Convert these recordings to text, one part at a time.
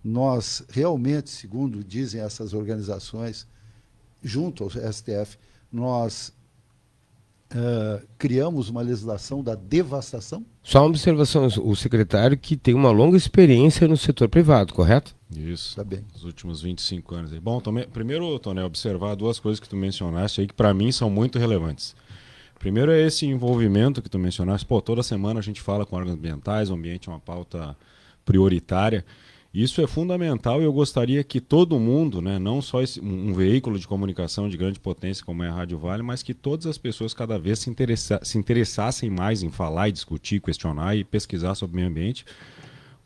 nós realmente, segundo dizem essas organizações, junto ao STF, nós criamos uma legislação da devastação? Só uma observação, o secretário que tem uma longa experiência no setor privado, correto? Isso, Tá bem. nos últimos 25 anos. Bom, primeiro, Tony, observar duas coisas que tu mencionaste aí que para mim são muito relevantes. Primeiro é esse envolvimento que tu mencionaste. Pô, toda semana a gente fala com órgãos ambientais, o ambiente é uma pauta prioritária. Isso é fundamental e eu gostaria que todo mundo, né, não só um veículo de comunicação de grande potência como é a Rádio Vale, mas que todas as pessoas cada vez se interessassem mais em falar e discutir, questionar e pesquisar sobre o meio ambiente,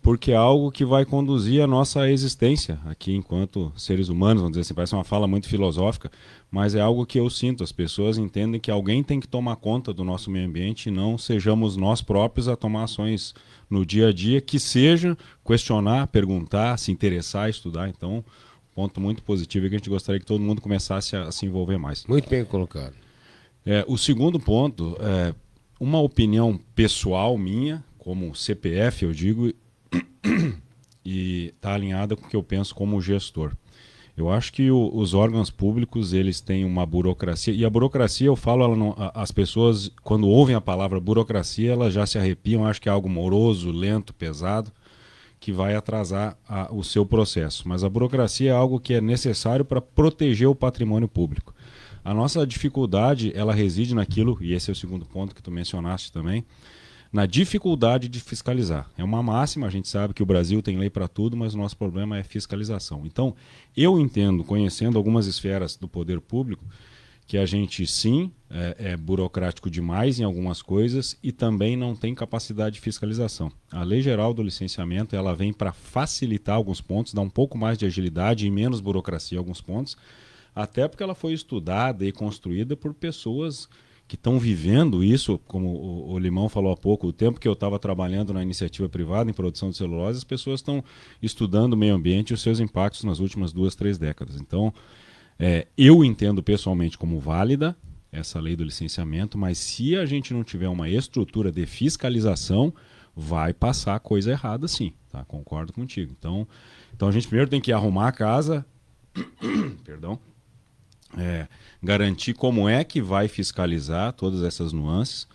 porque é algo que vai conduzir a nossa existência aqui enquanto seres humanos, vamos dizer assim, parece uma fala muito filosófica, mas é algo que eu sinto, as pessoas entendem que alguém tem que tomar conta do nosso meio ambiente e não sejamos nós próprios a tomar ações no dia a dia, que seja questionar, perguntar, se interessar, estudar. Então, ponto muito positivo é que a gente gostaria que todo mundo começasse a se envolver mais. Muito bem colocado. O segundo ponto é uma opinião pessoal minha, como CPF, eu digo, e está alinhada com o que eu penso como gestor. Eu acho que os órgãos públicos eles têm uma burocracia, e a burocracia, eu falo, as pessoas, quando ouvem a palavra burocracia, elas já se arrepiam, acham que é algo moroso, lento, pesado, que vai atrasar o seu processo. Mas a burocracia é algo que é necessário para proteger o patrimônio público. A nossa dificuldade, ela reside naquilo, e esse é o segundo ponto que tu mencionaste também, na dificuldade de fiscalizar. É uma máxima, a gente sabe que o Brasil tem lei para tudo, mas o nosso problema é fiscalização. Então, eu entendo, conhecendo algumas esferas do poder público, que a gente sim é burocrático demais em algumas coisas e também não tem capacidade de fiscalização. A Lei Geral do Licenciamento ela vem para facilitar alguns pontos, dar um pouco mais de agilidade e menos burocracia em alguns pontos, até porque ela foi estudada e construída por pessoas que estão vivendo isso, como o Limão falou há pouco, o tempo que eu estava trabalhando na iniciativa privada em produção de celulose, as pessoas estão estudando o meio ambiente e os seus impactos nas últimas 2, 3 décadas. Então, eu entendo pessoalmente como válida essa lei do licenciamento, mas se a gente não tiver uma estrutura de fiscalização, vai passar coisa errada sim, tá? Concordo contigo. Então a gente primeiro tem que arrumar a casa, perdão, garantir como é que vai fiscalizar todas essas nuances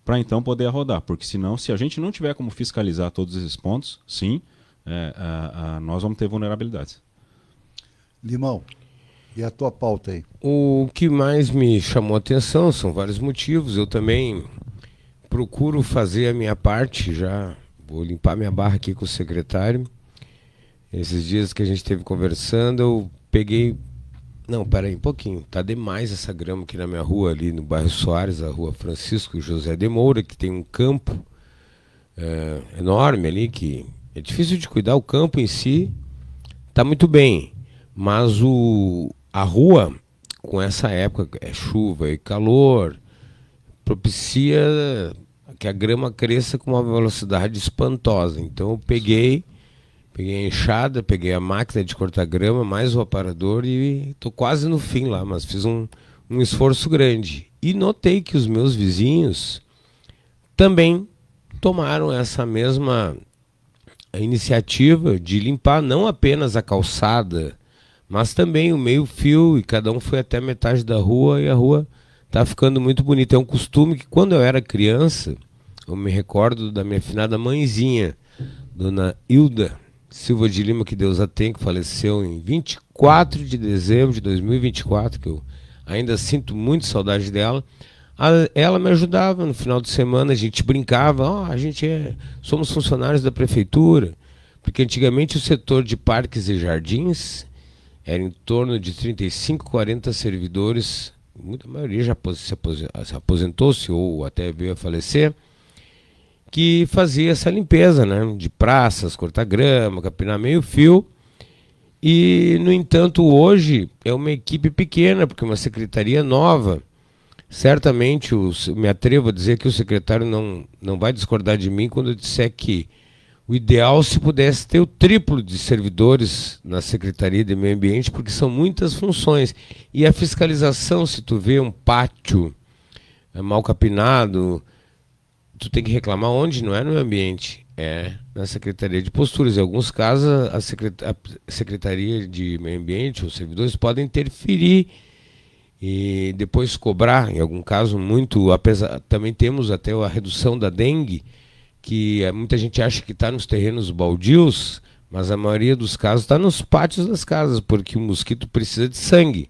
para então poder rodar, porque senão, se a gente não tiver como fiscalizar todos esses pontos, sim, nós vamos ter vulnerabilidades. Limão, e a tua pauta aí? O que mais me chamou a atenção são vários motivos. Eu também procuro fazer a minha parte, já vou limpar minha barra aqui com o secretário. Esses dias que a gente esteve conversando, eu peguei... Não, peraí um pouquinho. Tá demais essa grama aqui na minha rua, ali no bairro Soares, a rua Francisco José de Moura, que tem um campo enorme ali, que é difícil de cuidar. O campo em si tá muito bem, mas a rua, com essa época, chuva e calor, propicia que a grama cresça com uma velocidade espantosa. Então eu peguei a enxada, peguei a máquina de cortar grama, mais o aparador e estou quase no fim lá, mas fiz um esforço grande. E notei que os meus vizinhos também tomaram essa mesma iniciativa de limpar não apenas a calçada, mas também o meio-fio, e cada um foi até metade da rua e a rua está ficando muito bonita. É um costume que quando eu era criança, eu me recordo da minha finada mãezinha, dona Hilda Silva de Lima, que Deus a tem, que faleceu em 24 de dezembro de 2024, que eu ainda sinto muito saudade dela. Ela me ajudava no final de semana, a gente brincava, somos funcionários da prefeitura, porque antigamente o setor de parques e jardins era em torno de 35, 40 servidores, muita maioria já se aposentou-se ou até veio a falecer, que fazia essa limpeza, né, de praças, cortar grama, capinar meio-fio. E, no entanto, hoje é uma equipe pequena, porque uma secretaria nova. Certamente, me atrevo a dizer que o secretário não vai discordar de mim quando eu disser que o ideal se pudesse ter o triplo de servidores na Secretaria de Meio Ambiente, porque são muitas funções. E a fiscalização, se tu vê um pátio mal capinado, tu tem que reclamar onde? Não é no meio ambiente. É, na Secretaria de Posturas. Em alguns casos, a Secretaria de Meio Ambiente, os servidores podem interferir e depois cobrar, em algum caso, muito. Apesar, também temos até a redução da dengue, que muita gente acha que está nos terrenos baldios, mas a maioria dos casos está nos pátios das casas, porque o mosquito precisa de sangue.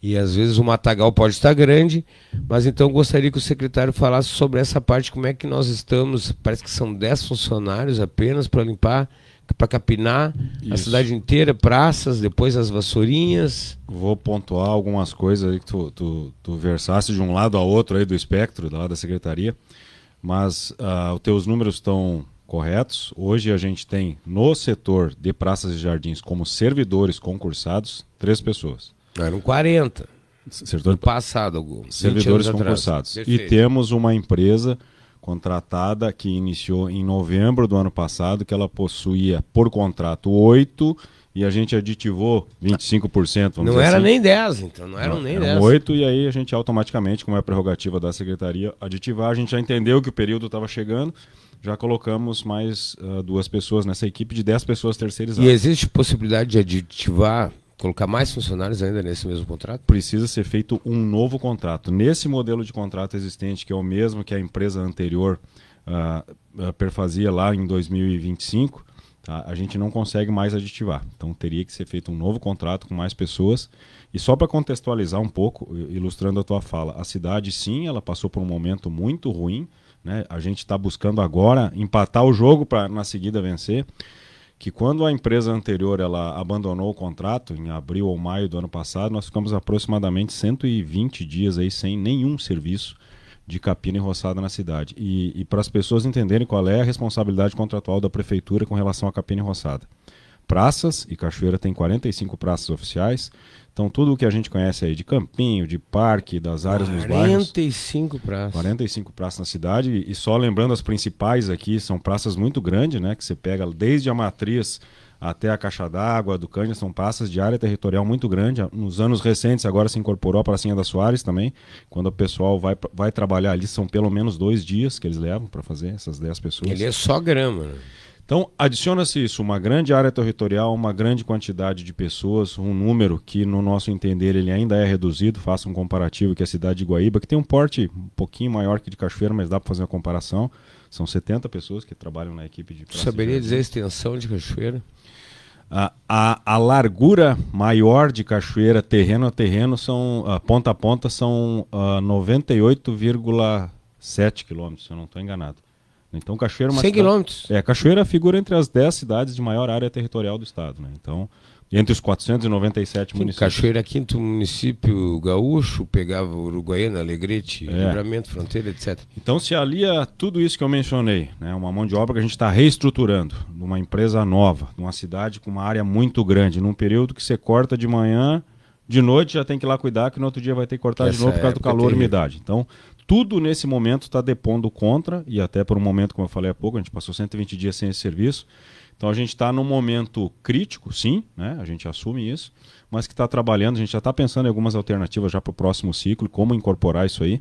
E às vezes o matagal pode estar grande, mas então gostaria que o secretário falasse sobre essa parte, como é que nós estamos, parece que são 10 funcionários apenas para limpar, para capinar a cidade inteira, praças, depois as vassourinhas. Vou pontuar algumas coisas aí que tu versaste de um lado a outro aí do espectro, lá da secretaria, mas os teus números estão corretos. Hoje a gente tem no setor de praças e jardins como servidores concursados 3 pessoas. Eram 40. No passado, alguns. Servidores concursados. E temos uma empresa contratada que iniciou em novembro do ano passado, que ela possuía por contrato 8 e a gente aditivou 25%. Não era nem 10, então. Não eram nem 10. 8 e aí a gente automaticamente, como é a prerrogativa da secretaria, aditivar. A gente já entendeu que o período estava chegando, já colocamos mais 2 pessoas nessa equipe de 10 pessoas terceirizadas. E existe possibilidade de aditivar, colocar mais funcionários ainda nesse mesmo contrato? Precisa ser feito um novo contrato. Nesse modelo de contrato existente, que é o mesmo que a empresa anterior perfazia lá em 2025, tá? A gente não consegue mais aditivar. Então teria que ser feito um novo contrato com mais pessoas. E só para contextualizar um pouco, ilustrando a tua fala, a cidade sim, ela passou por um momento muito ruim, né? A gente está buscando agora empatar o jogo para na seguida vencer. Que quando a empresa anterior ela abandonou o contrato, em abril ou maio do ano passado, nós ficamos aproximadamente 120 dias aí sem nenhum serviço de capina e roçada na cidade. E para as pessoas entenderem qual é a responsabilidade contratual da prefeitura com relação à capina e roçada. Praças, e Cachoeira tem 45 praças oficiais, então tudo o que a gente conhece aí de campinho, de parque, das áreas nos bairros. 45 praças. 45 praças na cidade, e só lembrando as principais aqui, são praças muito grandes, né, que você pega desde a Matriz até a Caixa d'Água, do Cândido, são praças de área territorial muito grande. Nos anos recentes agora se incorporou a Pracinha da Soares também, quando o pessoal vai trabalhar ali, são pelo menos 2 dias que eles levam para fazer, essas 10 pessoas. Ele é só grama, né? Então, adiciona-se isso, uma grande área territorial, uma grande quantidade de pessoas, um número que, no nosso entender, ele ainda é reduzido. Faça um comparativo que a cidade de Guaíba, que tem um porte um pouquinho maior que de Cachoeira, mas dá para fazer uma comparação. São 70 pessoas que trabalham na equipe de praça. Saberia dizer a extensão de Cachoeira? A largura maior de Cachoeira, terreno a terreno, ponta a ponta, são 98,7 quilômetros, se eu não estou enganado. Então, Cachoeira é uma 100 quilômetros. Cachoeira figura entre as 10 cidades de maior área territorial do estado, né? Então, entre os 497 municípios. Cachoeira é 5º município gaúcho, pegava Uruguaiana, Alegrete, Livramento, Fronteira, etc. Então, se alia tudo isso que eu mencionei, né? Uma mão de obra que a gente está reestruturando, numa empresa nova, numa cidade com uma área muito grande, num período que você corta de manhã, de noite já tem que ir lá cuidar, que no outro dia vai ter que cortar de novo por causa do calor e umidade. Então, tudo nesse momento está depondo contra, e até por um momento, como eu falei há pouco, a gente passou 120 dias sem esse serviço. Então a gente está num momento crítico, sim, né? A gente assume isso, mas que está trabalhando, a gente já está pensando em algumas alternativas já para o próximo ciclo, como incorporar isso aí,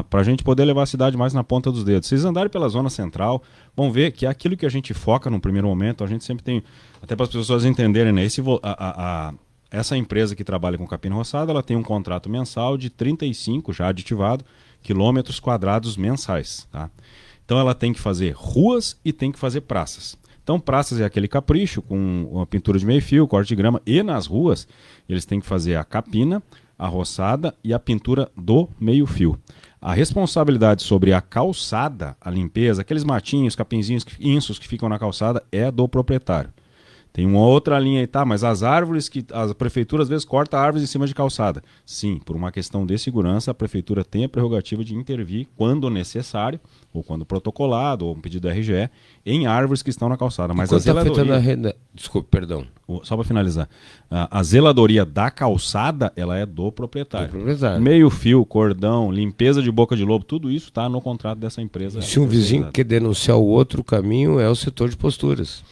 para a gente poder levar a cidade mais na ponta dos dedos. Se vocês andarem pela zona central, vão ver que é aquilo que a gente foca no primeiro momento, a gente sempre tem, até para as pessoas entenderem, né? Essa empresa que trabalha com capina roçada, ela tem um contrato mensal de 35, já aditivado, quilômetros quadrados mensais. Tá? Então ela tem que fazer ruas e tem que fazer praças. Então praças é aquele capricho com uma pintura de meio fio, corte de grama, e nas ruas eles têm que fazer a capina, a roçada e a pintura do meio fio. A responsabilidade sobre a calçada, a limpeza, aqueles matinhos, capinzinhos, insos que ficam na calçada, é do proprietário. Tem uma outra linha aí, tá? Mas as árvores que a prefeitura às vezes corta árvores em cima de calçada. Sim, por uma questão de segurança, a prefeitura tem a prerrogativa de intervir quando necessário, ou quando protocolado, ou um pedido da RGE, em árvores que estão na calçada. Mas a zeladoria... Desculpe, perdão. Só para finalizar. A zeladoria da calçada, ela é do proprietário. Meio fio, cordão, limpeza de boca de lobo, tudo isso está no contrato dessa empresa. E se um vizinho quer denunciar o outro caminho, é o setor de posturas.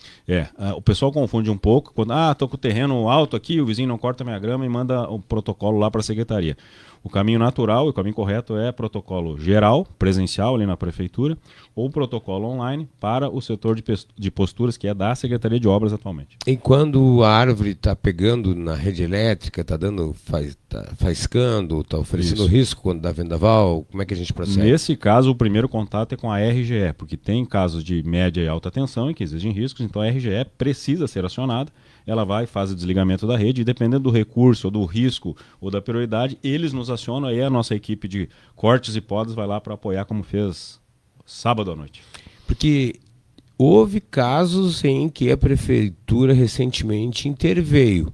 O pessoal confunde um pouco, quando tô com o terreno alto aqui, o vizinho não corta minha grama e manda o protocolo lá para a secretaria. O caminho natural e o caminho correto é protocolo geral, presencial ali na prefeitura, ou protocolo online para o setor de posturas, que é da Secretaria de Obras atualmente. E quando a árvore está pegando na rede elétrica, está faiscando, está oferecendo Isso. risco quando dá vendaval, como é que a gente procede? Nesse caso, o primeiro contato é com a RGE, porque tem casos de média e alta tensão e que exigem riscos, então a RGE precisa ser acionada, ela vai, faz o desligamento da rede e dependendo do recurso, ou do risco, ou da prioridade, eles nos acionam, aí a nossa equipe de cortes e podas vai lá para apoiar, como fez sábado à noite. Porque houve casos em que a prefeitura recentemente interveio.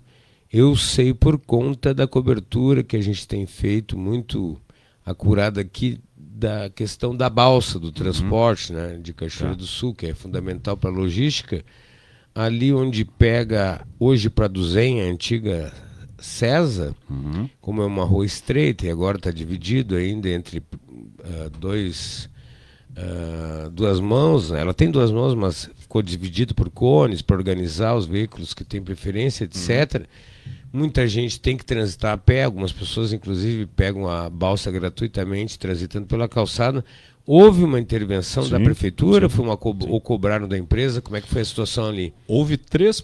Eu sei por conta da cobertura que a gente tem feito muito acurada aqui da questão da balsa, do transporte, né, de Cachoeira do Sul, que é fundamental para a logística. Ali onde pega hoje para Duzenha, a antiga César, como é uma rua estreita e agora está dividido ainda entre duas mãos, né? Ela tem duas mãos, mas ficou dividido por cones para organizar os veículos que têm preferência, etc. Muita gente tem que transitar a pé, algumas pessoas inclusive pegam a balsa gratuitamente transitando pela calçada. Houve uma intervenção da prefeitura, foi ou cobraram da empresa? Como é que foi a situação ali? Houve três,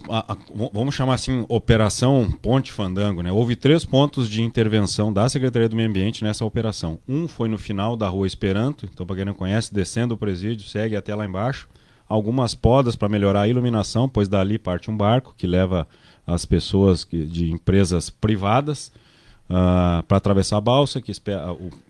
vamos chamar assim, Operação Ponte Fandango, né? Houve 3 pontos de intervenção da Secretaria do Meio Ambiente nessa operação. Um foi no final da Rua Esperanto, então para quem não conhece, descendo o presídio, segue até lá embaixo. Algumas podas para melhorar a iluminação, pois dali parte um barco que leva as pessoas de empresas privadas para atravessar a balsa, que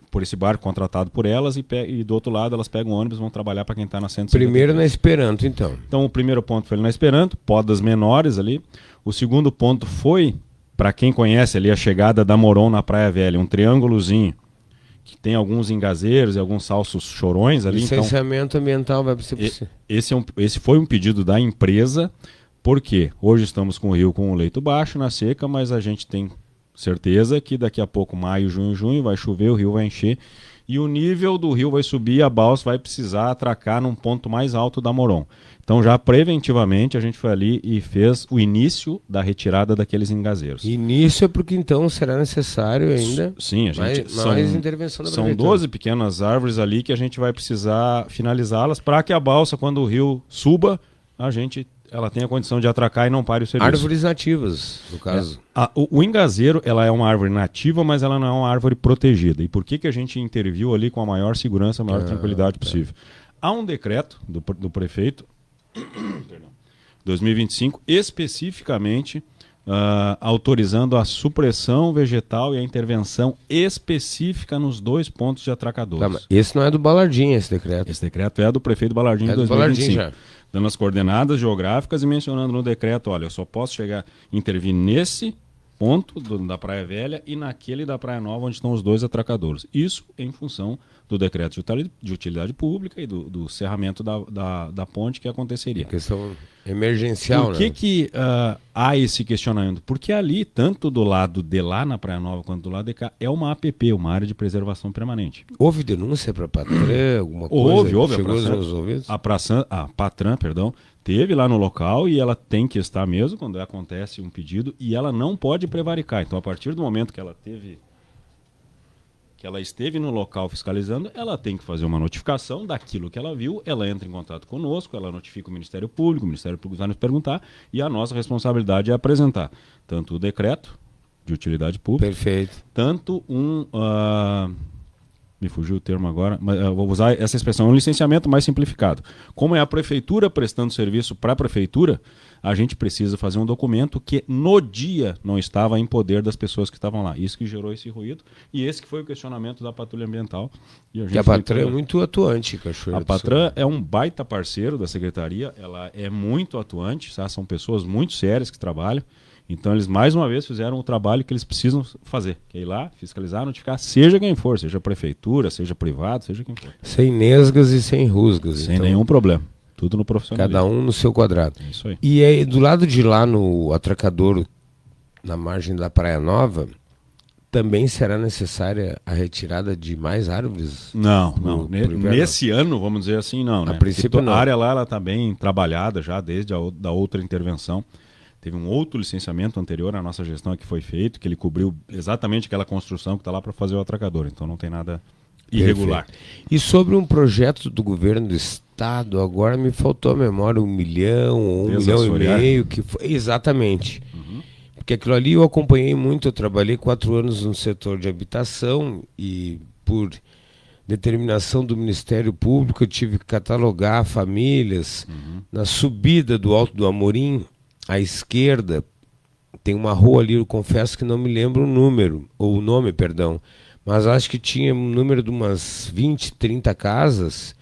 por esse barco contratado por elas, e do outro lado elas pegam ônibus e vão trabalhar para quem está na 153. Primeiro na Esperanto, então. Então o primeiro ponto foi ali na Esperanto, podas menores ali. O segundo ponto foi, para quem conhece ali a chegada da Moron na Praia Velha, um triângulozinho, que tem alguns engazeiros e alguns salsos chorões ali. Licenciamento ambiental vai ser Esse foi um pedido da empresa, porque hoje estamos com o rio com o leito baixo na seca, mas a gente tem certeza que daqui a pouco, maio, junho, vai chover, o rio vai encher e o nível do rio vai subir, a balsa vai precisar atracar num ponto mais alto da Moron. Então já preventivamente a gente foi ali e fez o início da retirada daqueles engazeiros. Início é porque então será necessário ainda Sim, a gente mais intervenção da prefeitura. São 12 pequenas árvores ali que a gente vai precisar finalizá-las para que a balsa, quando o rio suba, ela tenha condição de atracar e não pare o serviço. Árvores nativas, no caso. O engazeiro, ela é uma árvore nativa, mas ela não é uma árvore protegida. E por que a gente interviu ali com a maior segurança, a maior tranquilidade possível? Há um decreto do prefeito, 2025, especificamente autorizando a supressão vegetal e a intervenção específica nos 2 pontos de atracadores. Tá, esse não é do Balardim, esse decreto. Esse decreto é do prefeito Balardim de 2025. Dando as coordenadas geográficas e mencionando no decreto, olha, eu só posso intervir nesse ponto da Praia Velha e naquele da Praia Nova, onde estão os 2 atracadores. Isso em função do decreto de utilidade pública e do cerramento da ponte que aconteceria. Questão emergencial, Por que há esse questionamento? Porque ali, tanto do lado de lá na Praia Nova quanto do lado de cá, é uma APP, uma área de preservação permanente. Houve denúncia para a Patran, alguma coisa? Houve. Chegou aos meus ouvidos? A Patran, teve lá no local e ela tem que estar mesmo quando acontece um pedido e ela não pode prevaricar. Então, a partir do momento que ela esteve no local fiscalizando, ela tem que fazer uma notificação daquilo que ela viu, ela entra em contato conosco, ela notifica o Ministério Público vai nos perguntar e a nossa responsabilidade é apresentar tanto o decreto de utilidade pública, perfeito, tanto me fugiu o termo agora, mas eu vou usar essa expressão, um licenciamento mais simplificado. Como é a prefeitura prestando serviço para a prefeitura, a gente precisa fazer um documento que no dia não estava em poder das pessoas que estavam lá. Isso que gerou esse ruído e esse que foi o questionamento da Patrulha Ambiental. E a Patran é muito atuante, Cachoeira. A Patran é um baita parceiro da Secretaria, ela é muito atuante, tá? São pessoas muito sérias que trabalham. Então eles mais uma vez fizeram o trabalho que eles precisam fazer, que é ir lá, fiscalizar, notificar, seja quem for, seja prefeitura, seja privado, seja quem for. Sem nesgas e sem rusgas. Sem nenhum problema. Tudo no profissionalismo. Cada um no seu quadrado. É isso aí. E aí, do lado de lá, no atracadouro, na margem da Praia Nova, também será necessária a retirada de mais árvores? Não. Nesse ano, vamos dizer assim, não. A princípio, não. A área lá está bem trabalhada já desde da outra intervenção. Teve um outro licenciamento anterior à nossa gestão que foi feito, que ele cobriu exatamente aquela construção que está lá para fazer o atracador. Então não tem nada irregular. Perfeito. E sobre um projeto do governo do estado, agora me faltou a memória, 1 milhão, 1,5 milhão, que foi exatamente. Porque aquilo ali eu acompanhei muito, eu trabalhei 4 anos no setor de habitação e por determinação do Ministério Público eu tive que catalogar famílias. Na subida do Alto do Amorim, à esquerda, tem uma rua ali, eu confesso que não me lembro o número, ou o nome, perdão, mas acho que tinha um número de umas 20, 30 casas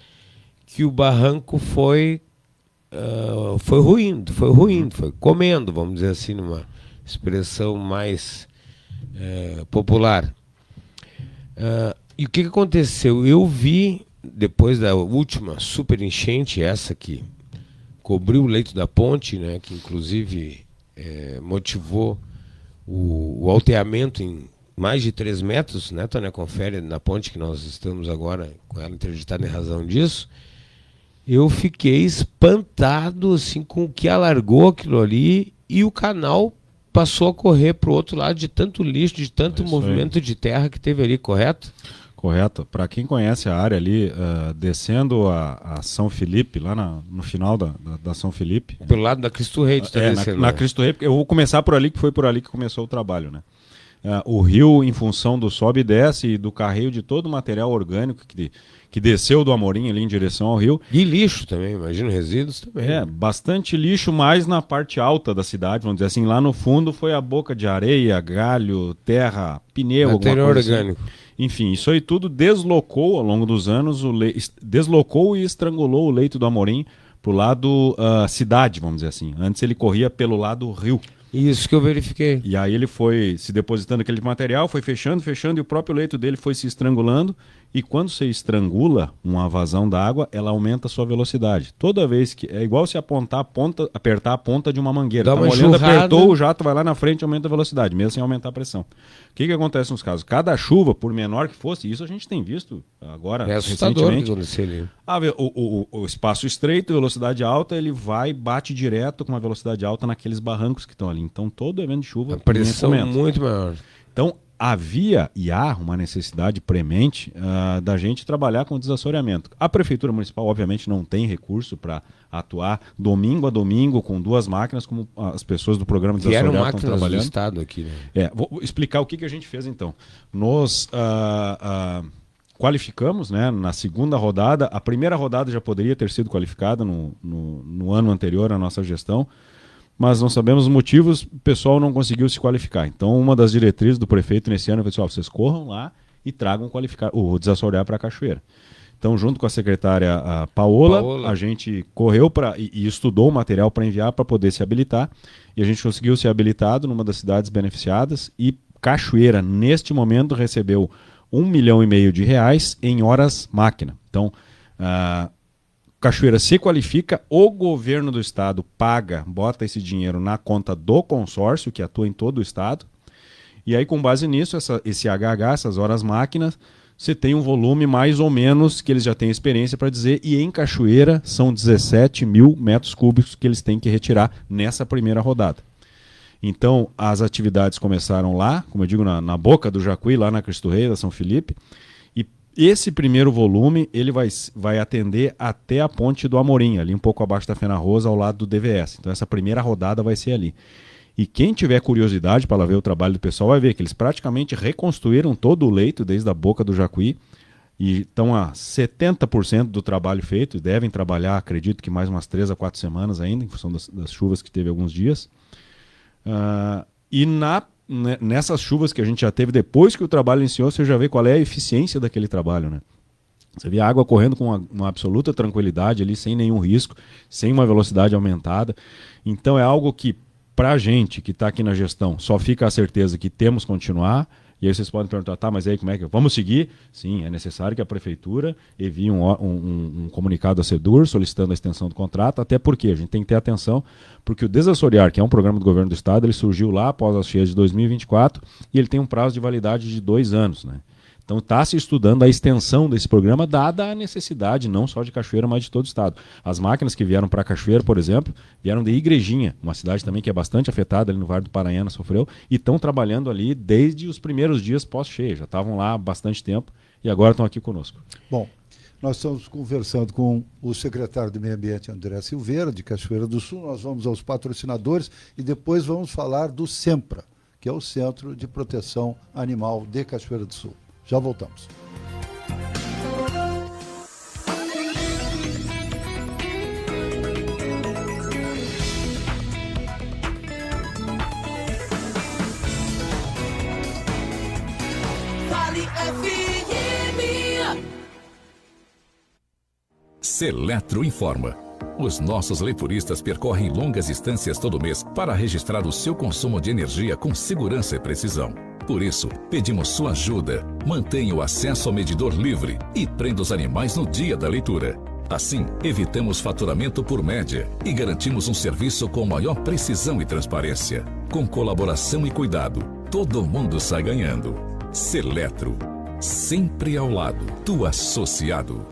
que o barranco foi ruindo, foi comendo, vamos dizer assim, numa expressão mais popular. E o que aconteceu? Eu vi, depois da última super enchente, essa que cobriu o leito da ponte, né, que inclusive motivou o alteamento em mais de 3 metros, né, Tânia? Confere na ponte que nós estamos agora com ela interditada em razão disso. Eu fiquei espantado assim, com o que alargou aquilo ali e o canal passou a correr para o outro lado de tanto lixo, de tanto movimento de terra que teve ali, correto? Correto. Para quem conhece a área ali, descendo a São Felipe, lá no final da São Felipe. Pelo lado da Cristo Rei, na Cristo Rei, eu vou começar por ali, que foi por ali que começou o trabalho, né? O rio, em função do sobe e desce e do carreio de todo o material orgânico que desceu do Amorim ali em direção ao rio. E lixo também, imagino, resíduos também. Bastante lixo, mais na parte alta da cidade, vamos dizer assim. Lá no fundo foi a boca de areia, galho, terra, pneu, material alguma coisa orgânico. Assim. Enfim, isso aí tudo deslocou ao longo dos anos, deslocou e estrangulou o leito do Amorim pro lado cidade, vamos dizer assim. Antes ele corria pelo lado rio. Isso que eu verifiquei. E aí ele foi se depositando aquele material, foi fechando, e o próprio leito dele foi se estrangulando. E quando você estrangula uma vazão d'água, ela aumenta a sua velocidade. Toda vez que... É igual se apertar a ponta de uma mangueira. Dá uma molhando, enxurrada. apertou, o jato vai lá na frente e aumenta a velocidade, mesmo sem aumentar a pressão. O que acontece nos casos? Cada chuva, por menor que fosse, isso a gente tem visto agora recentemente. O espaço estreito, velocidade alta, ele bate direto com uma velocidade alta naqueles barrancos que estão ali. Então todo evento de chuva... A pressão é muito maior. Então havia e há uma necessidade premente da gente trabalhar com desassoreamento. A Prefeitura Municipal, obviamente, não tem recurso para atuar domingo a domingo com 2 máquinas, como as pessoas do programa de desassoreamento estão trabalhando. Do estado aqui, né? Vou explicar o que a gente fez então. Nós qualificamos, né, na segunda rodada. A primeira rodada já poderia ter sido qualificada no ano anterior à nossa gestão, mas não sabemos os motivos, o pessoal não conseguiu se qualificar. Então, uma das diretrizes do prefeito nesse ano foi assim, vocês corram lá e tragam o desassorear para a Cachoeira. Então, junto com a secretária Paola, a gente correu e estudou o material para enviar para poder se habilitar, e a gente conseguiu ser habilitado numa das cidades beneficiadas, e Cachoeira, neste momento, recebeu R$1,5 milhão em horas máquina. Então, Cachoeira se qualifica, o governo do estado bota esse dinheiro na conta do consórcio, que atua em todo o estado, e aí com base nisso, esse HH, essas horas máquinas, você tem um volume mais ou menos que eles já têm experiência para dizer, e em Cachoeira são 17 mil metros cúbicos que eles têm que retirar nessa primeira rodada. Então as atividades começaram lá, como eu digo, na boca do Jacuí, lá na Cristo Rei, da São Felipe. Esse primeiro volume ele vai atender até a ponte do Amorim, ali um pouco abaixo da Fena Rosa, ao lado do DVS. Então essa primeira rodada vai ser ali. E quem tiver curiosidade para ver o trabalho do pessoal vai ver que eles praticamente reconstruíram todo o leito desde a boca do Jacuí e estão a 70% do trabalho feito. Devem trabalhar, acredito que mais umas 3 a 4 semanas ainda, em função das chuvas que teve alguns dias. Nessas chuvas que a gente já teve, depois que o trabalho iniciou, você já vê qual é a eficiência daquele trabalho, né? Você vê a água correndo com uma absoluta tranquilidade ali, sem nenhum risco, sem uma velocidade aumentada. Então é algo que, para a gente que está aqui na gestão, só fica a certeza que temos que continuar. E aí vocês podem perguntar, tá, mas aí como é que... Vamos seguir? Sim, é necessário que a Prefeitura envie um comunicado à SEDUR solicitando a extensão do contrato, até porque a gente tem que ter atenção, porque o Desassorear, que é um programa do governo do estado, ele surgiu lá após as cheias de 2024 e ele tem um prazo de validade de 2 anos, né? Então está se estudando a extensão desse programa, dada a necessidade, não só de Cachoeira, mas de todo o estado. As máquinas que vieram para Cachoeira, por exemplo, vieram de Igrejinha, uma cidade também que é bastante afetada ali no Vale do Paranhana, sofreu, e estão trabalhando ali desde os primeiros dias pós-cheia. Já estavam lá há bastante tempo e agora estão aqui conosco. Bom, nós estamos conversando com o secretário do Meio Ambiente, André Silveira, de Cachoeira do Sul. Nós vamos aos patrocinadores e depois vamos falar do SEMPRA, que é o Centro de Proteção Animal de Cachoeira do Sul. Já voltamos. Vale FM. Seletro informa. Os nossos leituristas percorrem longas distâncias todo mês para registrar o seu consumo de energia com segurança e precisão. Por isso, pedimos sua ajuda. Mantenha o acesso ao medidor livre e prenda os animais no dia da leitura. Assim, evitamos faturamento por média e garantimos um serviço com maior precisão e transparência. Com colaboração e cuidado, todo mundo sai ganhando. Seletro, sempre ao lado do associado.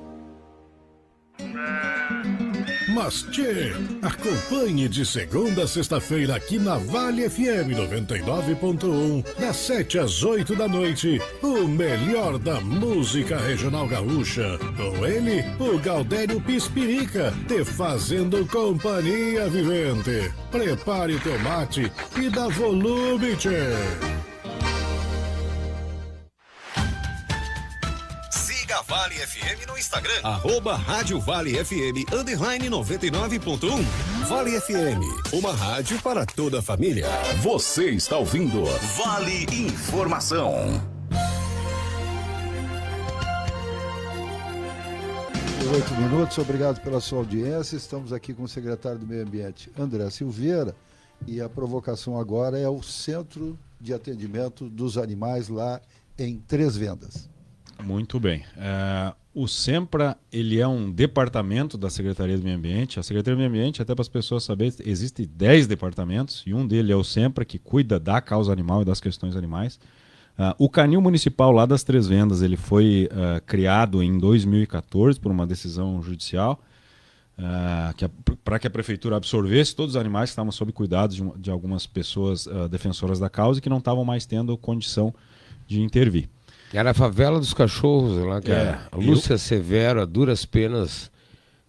Mas tchê, acompanhe de segunda a sexta-feira aqui na Vale FM 99.1, das 7 às 8 da noite, o melhor da música regional gaúcha. Com ele, o Gaudério Pispirica, te fazendo companhia vivente. Prepare o teu mate e dá volume, tchê. Vale FM no Instagram, @Rádio Vale FM _99.1. Vale FM, uma rádio para toda a família. Você está ouvindo Vale Informação. 8 minutos, obrigado pela sua audiência. Estamos aqui com o secretário do Meio Ambiente, André Silveira, e a provocação agora é o Centro de Atendimento dos Animais lá em Três Vendas. Muito bem. O SEMPRA, ele é um departamento da Secretaria do Meio Ambiente. A Secretaria do Meio Ambiente, até para as pessoas saberem, existem 10 departamentos e um deles é o SEMPRA, que cuida da causa animal e das questões animais. O Canil Municipal lá das Três Vendas, ele foi criado em 2014 por uma decisão judicial para que a Prefeitura absorvesse todos os animais que estavam sob cuidado de algumas pessoas defensoras da causa e que não estavam mais tendo condição de intervir. Era a favela dos cachorros lá, que a Lúcia Severo, a duras penas,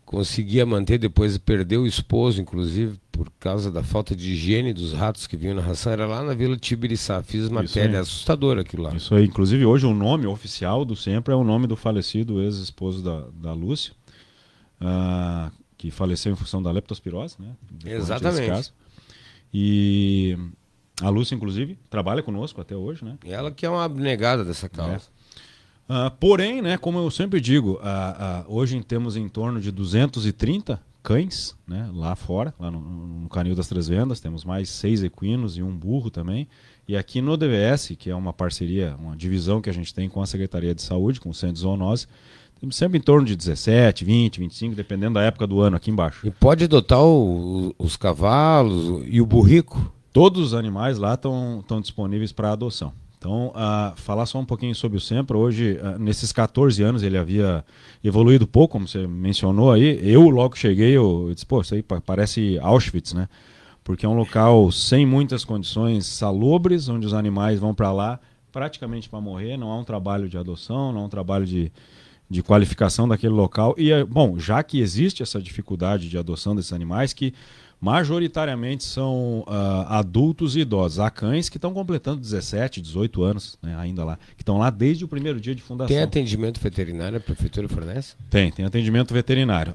conseguia manter, depois perdeu o esposo, inclusive, por causa da falta de higiene dos ratos que vinham na ração. Era lá na Vila Tibiriçá. Fiz matéria assustadora aquilo lá. Isso aí, inclusive hoje o nome oficial do SEMPRA é o nome do falecido ex-esposo da Lúcia, que faleceu em função da leptospirose, né? Exatamente. E a Lúcia, inclusive, trabalha conosco até hoje, né? Ela que é uma abnegada dessa causa. Porém, né, como eu sempre digo, hoje temos em torno de 230 cães, né, lá fora, lá no Canil das Três Vendas. Temos mais 6 equinos e um burro também. E aqui no DVS, que é uma parceria, uma divisão que a gente tem com a Secretaria de Saúde, com o Centro de Zoonose, temos sempre em torno de 17, 20, 25, dependendo da época do ano aqui embaixo. E pode adotar os cavalos e o burrico? Todos os animais lá estão disponíveis para adoção. Então, falar só um pouquinho sobre o SEMPRA. Hoje, nesses 14 anos, ele havia evoluído pouco, como você mencionou aí. Eu, logo que cheguei, eu disse, pô, isso aí parece Auschwitz, né? Porque é um local sem muitas condições salubres, onde os animais vão para lá praticamente para morrer. Não há um trabalho de adoção, não há um trabalho de qualificação daquele local. E, bom, já que existe essa dificuldade de adoção desses animais, que majoritariamente são adultos e idosos. Há cães que estão completando 17, 18 anos, né, ainda lá, que estão lá desde o primeiro dia de fundação. Tem atendimento veterinário, a Prefeitura fornece? Tem atendimento veterinário.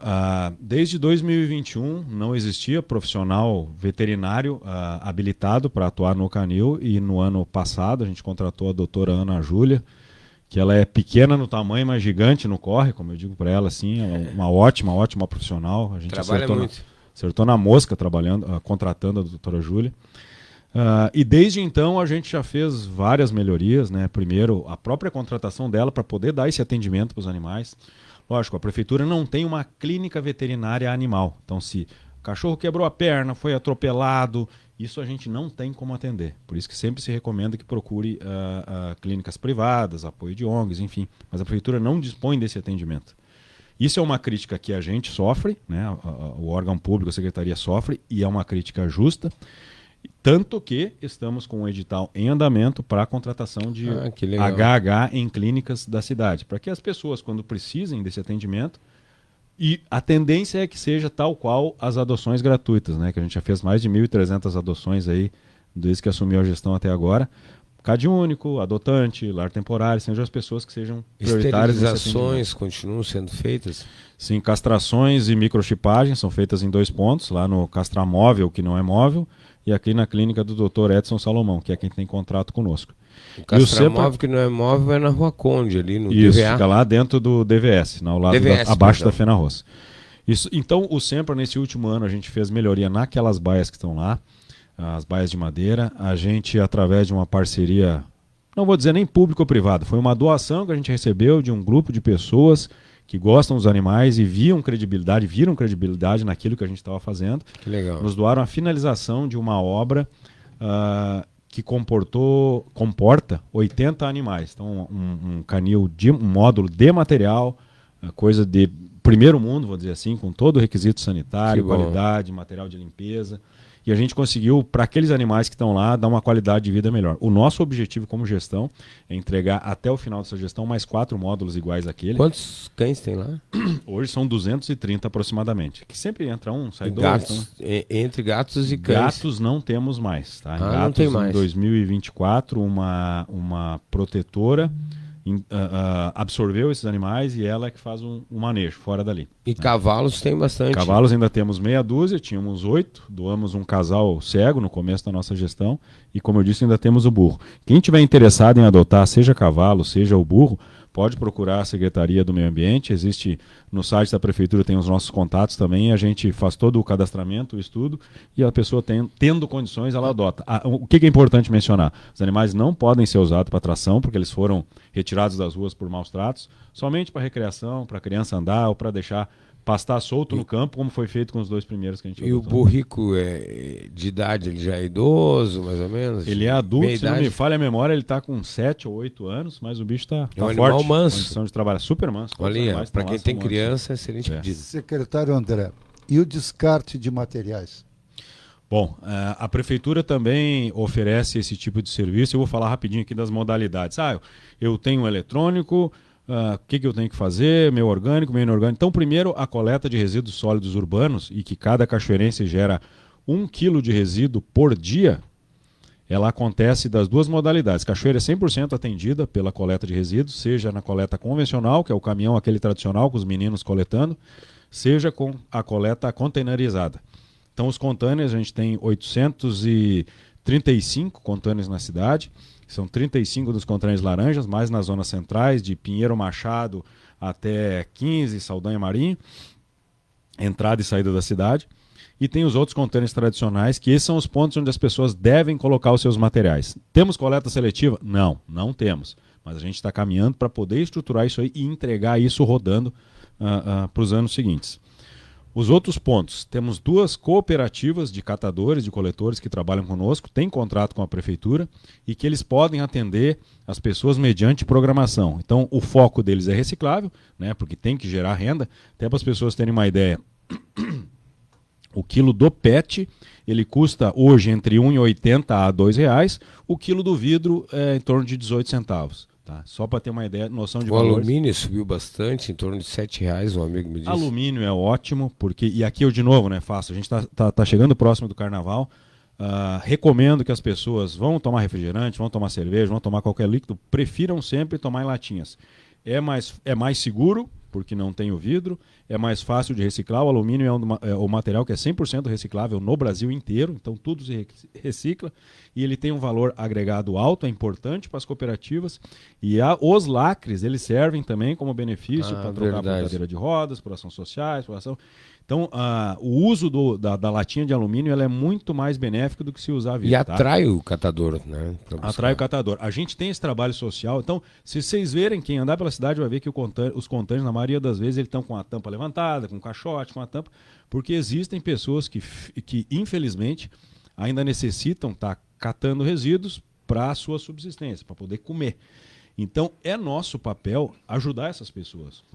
Desde 2021 não existia profissional veterinário habilitado para atuar no canil, e no ano passado a gente contratou a doutora Ana Júlia, que ela é pequena no tamanho, mas gigante no corre, como eu digo para ela, assim, ela é uma ótima profissional. A gente trabalha muito. Acertou na mosca trabalhando, contratando a doutora Júlia. E desde então a gente já fez várias melhorias, né? Primeiro, a própria contratação dela para poder dar esse atendimento para os animais. Lógico, a prefeitura não tem uma clínica veterinária animal. Então, se o cachorro quebrou a perna, foi atropelado Isso a gente não tem como atender. Por isso que sempre se recomenda que procure clínicas privadas, apoio de ONGs, enfim. Mas a prefeitura não dispõe desse atendimento. Isso é uma crítica que a gente sofre, né? O órgão público, a secretaria sofre, e é uma crítica justa. Tanto que estamos com um edital em andamento para a contratação de HH em clínicas da cidade. Para que as pessoas, quando precisem desse atendimento, e a tendência é que seja tal qual as adoções gratuitas, né? Que a gente já fez mais de 1.300 adoções aí, desde que assumiu a gestão até agora. CAD único, adotante, lar temporário, sejam as pessoas que sejam prioritárias. Esterilizações continuam sendo feitas? Sim, castrações e microchipagens são feitas em 2 pontos, lá no Castramóvel, que não é móvel, e aqui na clínica do Dr. Edson Salomão, que é quem tem contrato conosco. O Castramóvel, que não é móvel, é na Rua Conde, ali no Isso, DVA. fica lá dentro do DVS, ao lado DVS, abaixo perdão. da Fenarroz. Isso, então, o SEMPRA, nesse último ano, a gente fez melhoria naquelas baias que estão lá, as baias de madeira. A gente, através de uma parceria, não vou dizer nem público ou privado, foi uma doação que a gente recebeu de um grupo de pessoas que gostam dos animais e viram credibilidade naquilo que a gente estava fazendo. Que legal. Nos doaram a finalização de uma obra que comporta 80 animais. Então, um canil, um módulo de material, coisa de primeiro mundo, vou dizer assim, com todo o requisito sanitário, qualidade, material de limpeza. E a gente conseguiu, para aqueles animais que estão lá, dar uma qualidade de vida melhor. O nosso objetivo como gestão é entregar até o final dessa gestão mais 4 módulos iguais àquele. Quantos cães tem lá? Hoje são 230 aproximadamente. Que sempre entra um, sai dois. Gatos, entre gatos e cães. Gatos não temos mais. Tá? Não Gatos tem mais. Em 2024, uma protetora absorveu esses animais e ela é que faz um manejo fora dali. E cavalos tem bastante. Cavalos ainda temos meia dúzia, tínhamos 8, doamos um casal cego no começo da nossa gestão e, como eu disse, ainda temos o burro. Quem tiver interessado em adotar, seja cavalo, seja o burro, pode procurar a Secretaria do Meio Ambiente, existe no site da Prefeitura, tem os nossos contatos também, a gente faz todo o cadastramento, o estudo, e a pessoa tendo condições, ela adota. O que é importante mencionar? Os animais não podem ser usados para tração, porque eles foram retirados das ruas por maus tratos, somente para recreação, para a criança andar ou para deixar pastar solto no campo, como foi feito com os 2 primeiros que a gente adotou. E o burrico de idade, ele já é idoso, mais ou menos? Ele é adulto, Meia se não idade? me falha a memória, ele está com 7 ou 8 anos, mas o bicho está É um animal forte. manso. Condição de trabalho super manso. Olha aí, para quem tem criança, é excelente É. pedido. Secretário André, e o descarte de materiais? Bom, a Prefeitura também oferece esse tipo de serviço. Eu vou falar rapidinho aqui das modalidades. Eu tenho um eletrônico, o que eu tenho que fazer? Meu orgânico, meu inorgânico. Então, primeiro, a coleta de resíduos sólidos urbanos, e que cada cachoeirense gera 1 quilo de resíduo por dia, ela acontece das 2 modalidades. Cachoeira é 100% atendida pela coleta de resíduos, seja na coleta convencional, que é o caminhão aquele tradicional com os meninos coletando, seja com a coleta containerizada. Então, os containers, a gente tem 835 containers na cidade, são 35 dos containers laranjas, mais nas zonas centrais, de Pinheiro Machado até 15, Saldanha Marinho, entrada e saída da cidade. E tem os outros containers tradicionais, que esses são os pontos onde as pessoas devem colocar os seus materiais. Temos coleta seletiva? Não, não temos. Mas a gente está caminhando para poder estruturar isso aí e entregar isso rodando para os anos seguintes. Os outros pontos, temos 2 cooperativas de catadores, de coletores que trabalham conosco, têm contrato com a Prefeitura e que eles podem atender as pessoas mediante programação. Então, o foco deles é reciclável, né, porque tem que gerar renda. Até para as pessoas terem uma ideia, o quilo do PET, ele custa hoje entre R$ 1,80 a R$ 2,00. O quilo do vidro é em torno de 18 centavos. Tá? Só para ter uma ideia, noção de O valores. alumínio subiu bastante, em torno de R$ 7,00, um amigo me disse. Alumínio é ótimo, porque, e aqui eu de novo, né, faço, a gente tá chegando próximo do Carnaval, recomendo que as pessoas vão tomar refrigerante, vão tomar cerveja, vão tomar qualquer líquido, prefiram sempre tomar em latinhas. É mais seguro, porque não tem o vidro, é mais fácil de reciclar. O alumínio é o material que é 100% reciclável no Brasil inteiro, então tudo se recicla, e ele tem um valor agregado alto, é importante para as cooperativas, e os lacres, eles servem também como benefício para trocar por cadeira de rodas, por ações sociais, por ação... Então, o uso da latinha de alumínio ela é muito mais benéfico do que se usar vidro. E atrai o catador, né? Atrai o catador. A gente tem esse trabalho social. Então, se vocês verem, quem andar pela cidade vai ver que os containers, na maioria das vezes, eles estão com a tampa levantada, com um caixote, com a tampa, porque existem pessoas que infelizmente, ainda necessitam estar catando resíduos para a sua subsistência, para poder comer. Então, é nosso papel ajudar essas pessoas.